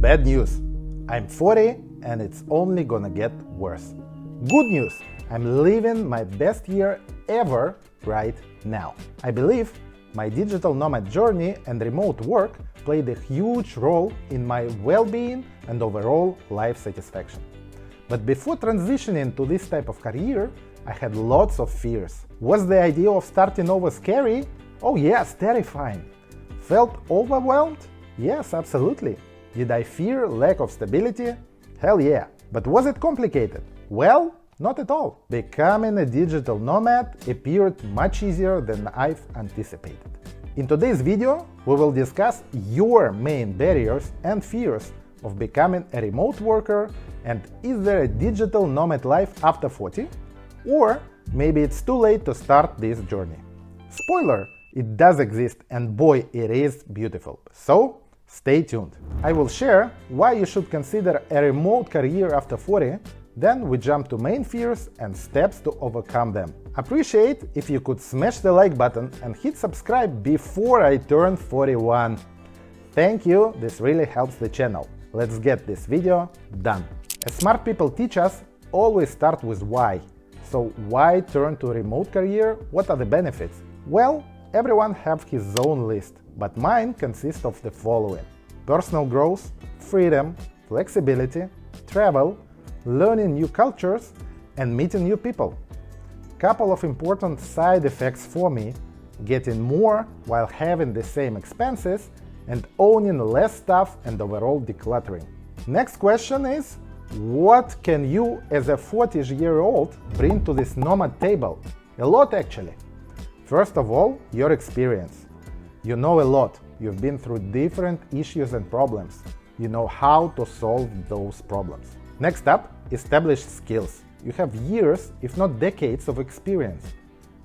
Bad news. I'm 40 and it's only gonna get worse. Good news. I'm living my best year ever right now. I believe my digital nomad journey and remote work played a huge role in my well-being and overall life satisfaction. But before transitioning to this type of career, I had lots of fears. Was the idea of starting over scary? Oh yes, terrifying. Felt overwhelmed? Yes, absolutely. Did I fear lack of stability? Hell yeah. But was it complicated? Well, not at all. Becoming a digital nomad appeared much easier than I've anticipated. In today's video, we will discuss your main barriers and fears of becoming a remote worker, and is there a digital nomad life after 40? Or maybe it's too late to start this journey. Spoiler, it does exist, and boy, it is beautiful. So, stay tuned. I will share why you should consider a remote career after 40, then we jump to main fears and steps to overcome them. Appreciate if you could smash the like button and hit subscribe before I turn 41. Thank you, this really helps the channel. Let's get this video done. As smart people teach us, always start with why. So why turn to a remote career? What are the benefits? Well, everyone has his own list, but mine consists of the following: personal growth, freedom, flexibility, travel, learning new cultures, and meeting new people. Couple of important side effects for me: getting more while having the same expenses, and owning less stuff and overall decluttering. Next question is, what can you as a 40-year-old bring to this nomad table? A lot actually. First of all, your experience. You know a lot. You've been through different issues and problems. You know how to solve those problems. Next up, established skills. You have years, if not decades, of experience.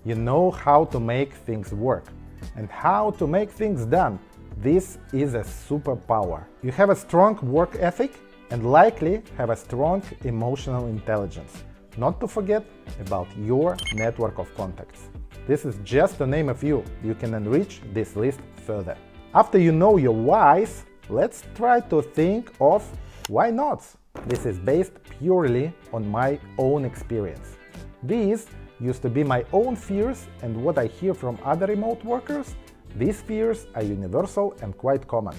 You know how to make things work and how to make things done. This is a superpower. You have a strong work ethic and likely have a strong emotional intelligence. Not to forget about your network of contacts. This is just to name a few. You can enrich this list further. After you know your whys, let's try to think of why nots. This is based purely on my own experience. These used to be my own fears, and what I hear from other remote workers, these fears are universal and quite common.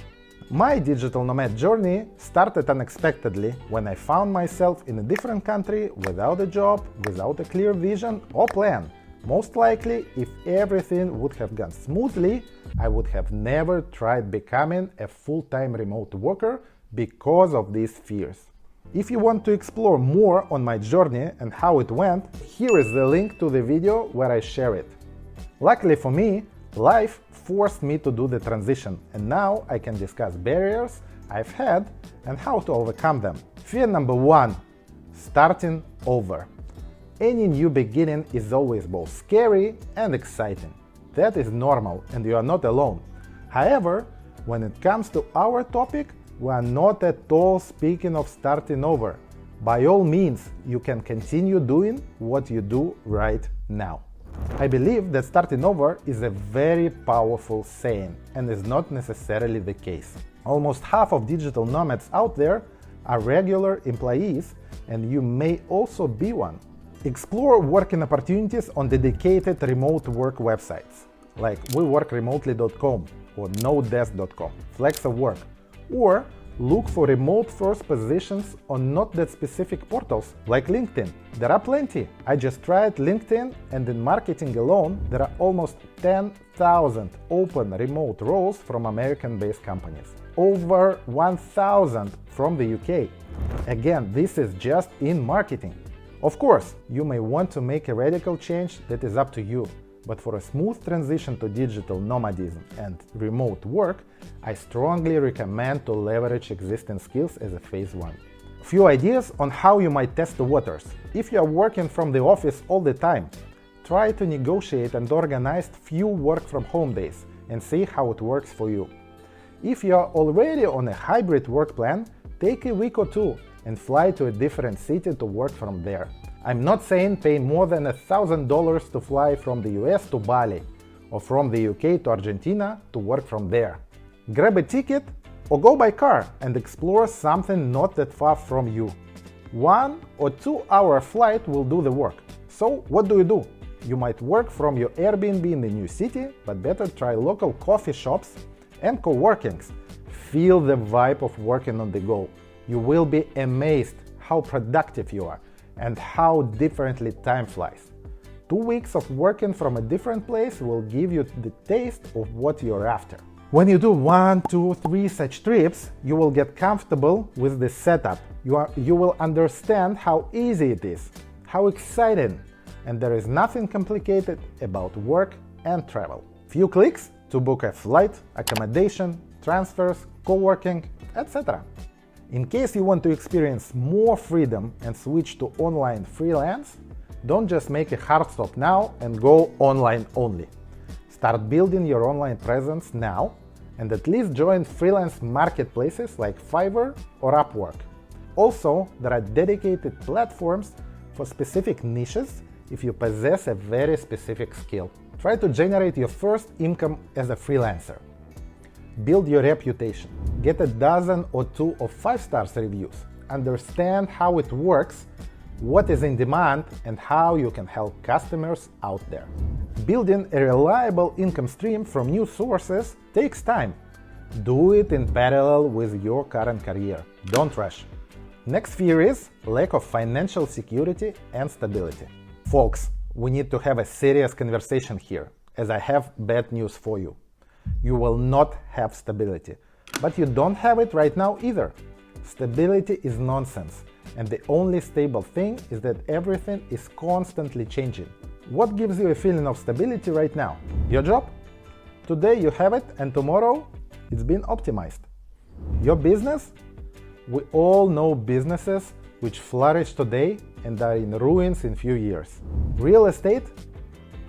My digital nomad journey started unexpectedly when I found myself in a different country without a job, without a clear vision or plan. Most likely, if everything would have gone smoothly, I would have never tried becoming a full-time remote worker because of these fears. If you want to explore more on my journey and how it went, here is the link to the video where I share it. Luckily for me, life forced me to do the transition, and now I can discuss barriers I've had and how to overcome them. Fear number one: starting over. Any new beginning is always both scary and exciting. That is normal, and you are not alone. However, when it comes to our topic, we are not at all speaking of starting over. By all means, you can continue doing what you do right now. I believe that starting over is a very powerful saying and is not necessarily the case. Almost half of digital nomads out there are regular employees, and you may also be one. Explore working opportunities on dedicated remote work websites like weworkremotely.com or nodesk.com, Flex of Work, or look for remote-first positions on not that specific portals like LinkedIn. There are plenty. I just tried LinkedIn, and in marketing alone, there are almost 10,000 open remote roles from American-based companies. Over 1,000 from the UK. Again, this is just in marketing. Of course, you may want to make a radical change, that is up to you. But for a smooth transition to digital nomadism and remote work, I strongly recommend to leverage existing skills as a phase one. Few ideas on how you might test the waters. If you are working from the office all the time, try to negotiate and organize few work from home days and see how it works for you. If you are already on a hybrid work plan, take a week or two and fly to a different city to work from there. I'm not saying pay more than $1,000 to fly from the US to Bali, or from the UK to Argentina to work from there. Grab a ticket Or go by car and explore something not that far from you. 1 or 2 hour flight will do the work. So what do? You might work from your Airbnb in the new city, but better try local coffee shops and co-workings. Feel the vibe of working on the go. You will be amazed how productive you are and how differently time flies. 2 weeks of working from a different place will give you the taste of what you're after. When you do 1, 2, 3 such trips, you will get comfortable with the setup. You will understand how easy it is, how exciting, and there is nothing complicated about work and travel. Few clicks to book a flight, accommodation, transfers, co-working, etc. In case you want to experience more freedom and switch to online freelance, don't just make a hard stop now and go online only. Start building your online presence now and at least join freelance marketplaces like Fiverr or Upwork. Also, there are dedicated platforms for specific niches if you possess a very specific skill. Try to generate your first income as a freelancer. Build your reputation. Get a dozen or 2 of 5-star reviews. Understand how it works, what is in demand, and how you can help customers out there. Building a reliable income stream from new sources takes time. Do it in parallel with your current career. Don't rush. Next fear is lack of financial security and stability. Folks, we need to have a serious conversation here, as I have bad news for you. You will not have stability, but you don't have it right now either. Stability is nonsense, and the only stable thing is that everything is constantly changing. What gives you a feeling of stability right now? Your job? Today you have it, and tomorrow it's been optimized. Your business? We all know businesses which flourish today and are in ruins in few years. Real estate?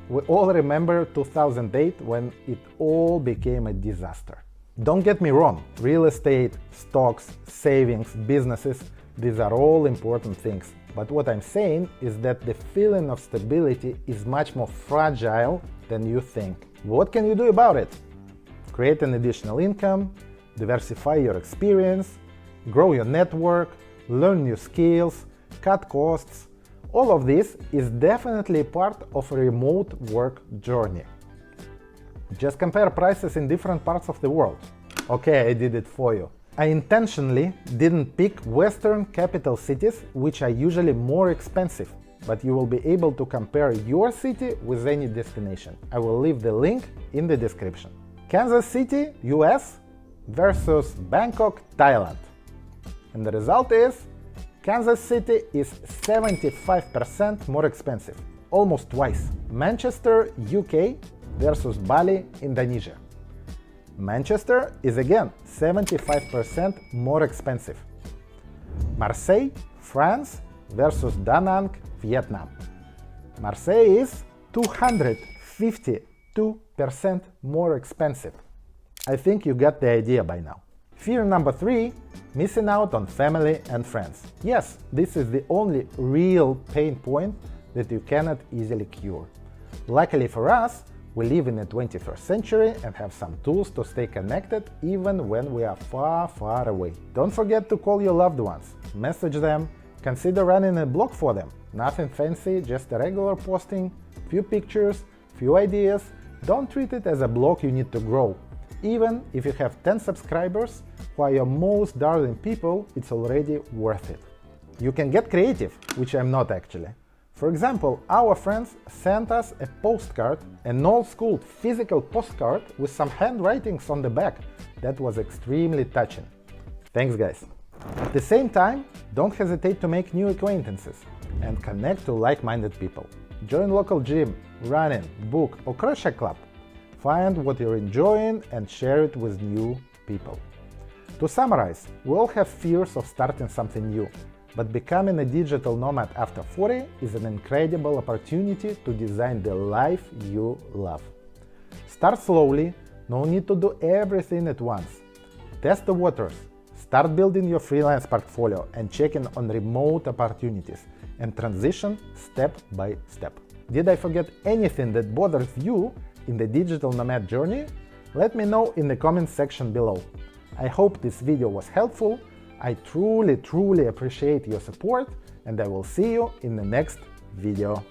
We all remember 2008 when it all became a disaster. Don't get me wrong, real estate, stocks, savings, businesses, these are all important things. But what I'm saying is that the feeling of stability is much more fragile than you think. What can you do about it? Create an additional income, diversify your experience, grow your network, learn new skills, cut costs. All of this is definitely part of a remote work journey. Just compare prices in different parts of the world. Okay, I did it for you. I intentionally didn't pick Western capital cities, which are usually more expensive, but you will be able to compare your city with any destination. I will leave the link in the description. Kansas City, US versus Bangkok, Thailand. And the result is Kansas City is 75% more expensive, almost twice. Manchester, UK versus Bali, Indonesia. Manchester is again 75% more expensive. Marseille, France versus Da Nang, Vietnam. Marseille is 252% more expensive. I think you got the idea by now. Fear number 3, missing out on family and friends. Yes, this is the only real pain point that you cannot easily cure. Luckily for us, we live in the 21st century and have some tools to stay connected even when we are far, far away. Don't forget to call your loved ones, message them, consider running a blog for them. Nothing fancy, just a regular posting, few pictures, few ideas. Don't treat it as a blog you need to grow. Even if you have 10 subscribers who are your most darling people, it's already worth it. You can get creative, which I'm not actually. For example, our friends sent us a postcard, an old-school physical postcard with some handwritings on the back. That was extremely touching. Thanks, guys. At the same time, don't hesitate to make new acquaintances and connect to like-minded people. Join local gym, running, book or crochet club. Find what you're enjoying and share it with new people. To summarize, we all have fears of starting something new, but becoming a digital nomad after 40 is an incredible opportunity to design the life you love. Start slowly, no need to do everything at once. Test the waters, start building your freelance portfolio and checking on remote opportunities, and transition step by step. Did I forget anything that bothers you in the digital nomad journey? Let me know in the comments section below. I hope this video was helpful. I truly appreciate your support, and I will see you in the next video.